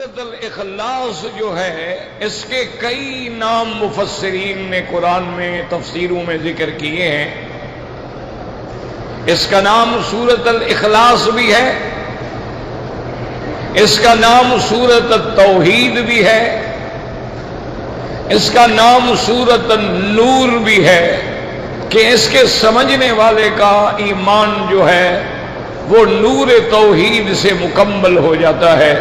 الاخلاص جو ہے اس کے کئی نام مفسرین نے قرآن میں تفسیروں میں ذکر کیے ہیں۔ اس کا نام سورۃ الاخلاص بھی ہے، اس کا نام سورۃ التوحید بھی ہے، اس کا نام سورۃ النور بھی ہے کہ اس کے سمجھنے والے کا ایمان جو ہے وہ نور توحید سے مکمل ہو جاتا ہے۔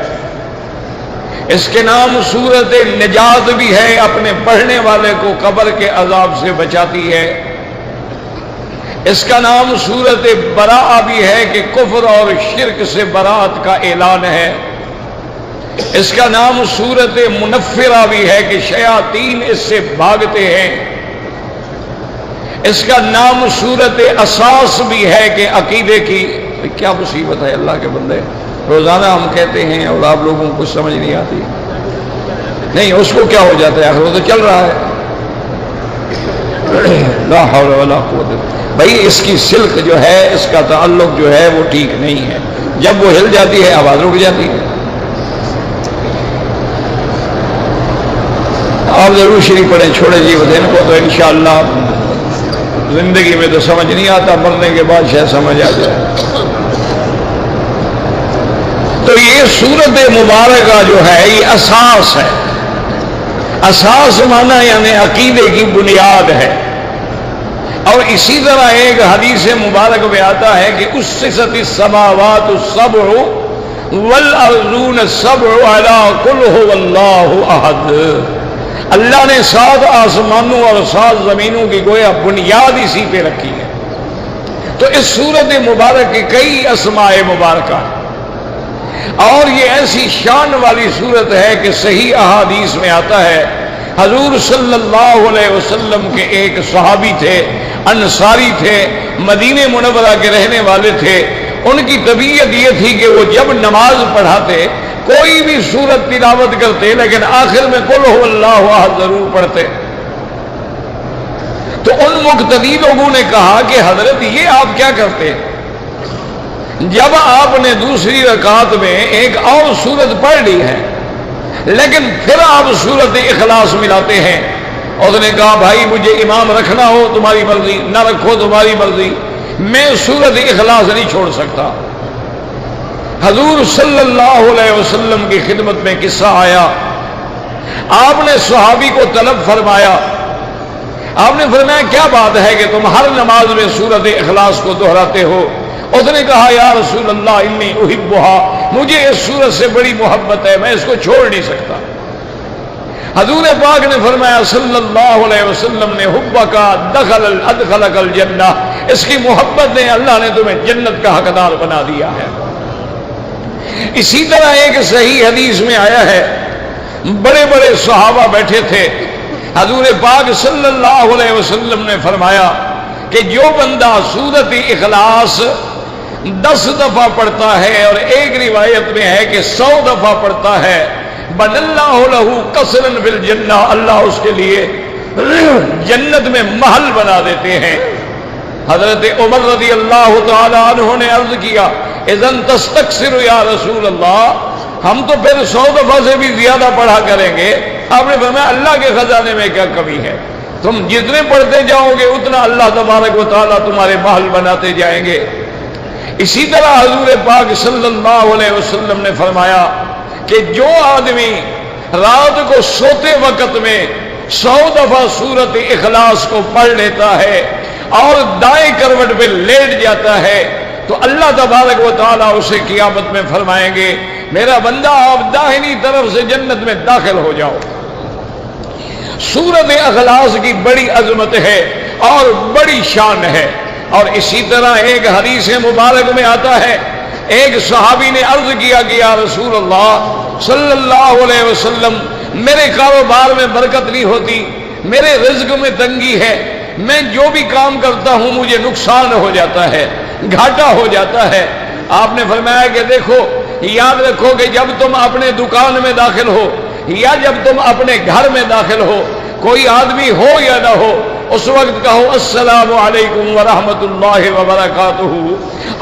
اس کے نام سورۃ نجات بھی ہے، اپنے پڑھنے والے کو قبر کے عذاب سے بچاتی ہے۔ اس کا نام سورۃ براءہ بھی ہے کہ کفر اور شرک سے برات کا اعلان ہے۔ اس کا نام سورۃ منفرہ بھی ہے کہ شیاطین اس سے بھاگتے ہیں۔ اس کا نام سورۃ اساس بھی ہے کہ عقیدے کی کیا مصیبت ہے اللہ کے بندے، روزانہ ہم کہتے ہیں اور آپ لوگوں کو سمجھ نہیں آتی۔ نہیں اس کو کیا ہو جاتا ہے، آخر وہ تو چل رہا ہے۔ لا حول ولا قوت، بھائی اس کی سلک جو ہے، اس کا تعلق جو ہے وہ ٹھیک نہیں ہے، جب وہ ہل جاتی ہے آواز رک جاتی ہے۔ آپ ضرور شریف پڑھیں، چھوڑے جی ان کو تو انشاءاللہ زندگی میں تو سمجھ نہیں آتا، مرنے کے بعد شاید سمجھ آ جائے۔ تو یہ سورت مبارکہ جو ہے یہ اساس ہے۔ اساس مانا یعنی عقیدے کی بنیاد ہے۔ اور اسی طرح ایک حدیث مبارک میں آتا ہے کہ اسست السماوات السبع والارضون السبع علی قل هو اللہ احد، اللہ نے 7 آسمانوں اور 7 زمینوں کی گویا بنیاد اسی پہ رکھی ہے۔ تو اس سورت مبارک کے کئی اسماء مبارکہ ہیں، اور یہ ایسی شان والی صورت ہے کہ صحیح احادیث میں آتا ہے حضور صلی اللہ علیہ وسلم کے ایک صحابی تھے، انصاری تھے، مدینہ منورہ کے رہنے والے تھے۔ ان کی طبیعت یہ تھی کہ وہ جب نماز پڑھاتے کوئی بھی سورت تلاوت کرتے لیکن آخر میں قل هو اللہ احد ضرور پڑھتے۔ تو ان مقتدی لوگوں نے کہا کہ حضرت یہ آپ کیا کرتے ہیں؟ جب آپ نے دوسری رکعت میں ایک اور سورت پڑھ لی ہے لیکن پھر آپ سورت اخلاص ملاتے ہیں۔ اس نے کہا بھائی مجھے امام رکھنا ہو تمہاری مرضی، نہ رکھو تمہاری مرضی، میں سورت اخلاص نہیں چھوڑ سکتا۔ حضور صلی اللہ علیہ وسلم کی خدمت میں قصہ آیا، آپ نے صحابی کو طلب فرمایا، آپ نے فرمایا کیا بات ہے کہ تم ہر نماز میں سورت اخلاص کو دہراتے ہو؟ اس نے کہا یا رسول اللہ انی احبھا، مجھے اس سورت سے بڑی محبت ہے، میں اس کو چھوڑ نہیں سکتا۔ حضور پاک نے فرمایا صلی اللہ علیہ وسلم نے حبک ادخلک الجنہ، اس کی محبت نے اللہ نے تمہیں جنت کا حقدار بنا دیا ہے۔ اسی طرح ایک صحیح حدیث میں آیا ہے، بڑے بڑے صحابہ بیٹھے تھے، حضور پاک صلی اللہ علیہ وسلم نے فرمایا کہ جو بندہ سورت اخلاص 10 دفعہ پڑھتا ہے اور ایک روایت میں ہے کہ 100 دفعہ پڑھتا ہے، بن اللہ لہ قصرا فی الجنہ، اللہ اس کے لیے جنت میں محل بنا دیتے ہیں۔ حضرت عمر رضی اللہ تعالی عنہ نے عرض کیا اذن تستکثر یا رسول اللہ، ہم تو پھر 100 دفعہ سے بھی زیادہ پڑھا کریں گے۔ آپ نے فرمایا اللہ کے خزانے میں کیا کمی ہے، تم جتنے پڑھتے جاؤ گے اتنا اللہ تبارک و تعالیٰ تمہارے محل بناتے جائیں گے۔ اسی طرح حضور پاک صلی اللہ علیہ وسلم نے فرمایا کہ جو آدمی رات کو سوتے وقت میں 100 دفعہ سورت اخلاص کو پڑھ لیتا ہے اور دائیں کروٹ پہ لیٹ جاتا ہے تو اللہ تبارک و تعالیٰ اسے قیامت میں فرمائیں گے میرا بندہ آپ داہنی طرف سے جنت میں داخل ہو جاؤ۔ سورت اخلاص کی بڑی عظمت ہے اور بڑی شان ہے۔ اور اسی طرح ایک حدیث مبارک میں آتا ہے، ایک صحابی نے عرض کیا کہ یا رسول اللہ صلی اللہ علیہ وسلم میرے کاروبار میں برکت نہیں ہوتی، میرے رزق میں تنگی ہے، میں جو بھی کام کرتا ہوں مجھے نقصان ہو جاتا ہے، گھاٹا ہو جاتا ہے۔ آپ نے فرمایا کہ دیکھو یاد رکھو کہ جب تم اپنے دکان میں داخل ہو یا جب تم اپنے گھر میں داخل ہو، کوئی آدمی ہو یا نہ ہو، اس وقت کہو السلام علیکم ورحمۃ اللہ وبرکاتہ،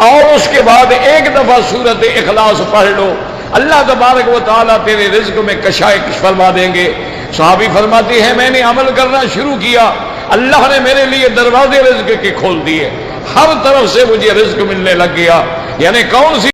اور اس کے بعد ایک دفعہ سورت اخلاص پڑھ لو۔ اللہ تبارک و تعالیٰ تیرے رزق میں کشائش فرما دیں گے۔ صحابی فرماتی ہے میں نے عمل کرنا شروع کیا، اللہ نے میرے لیے دروازے رزق کے کھول دیے، ہر طرف سے مجھے رزق ملنے لگ گیا۔ یعنی کون سی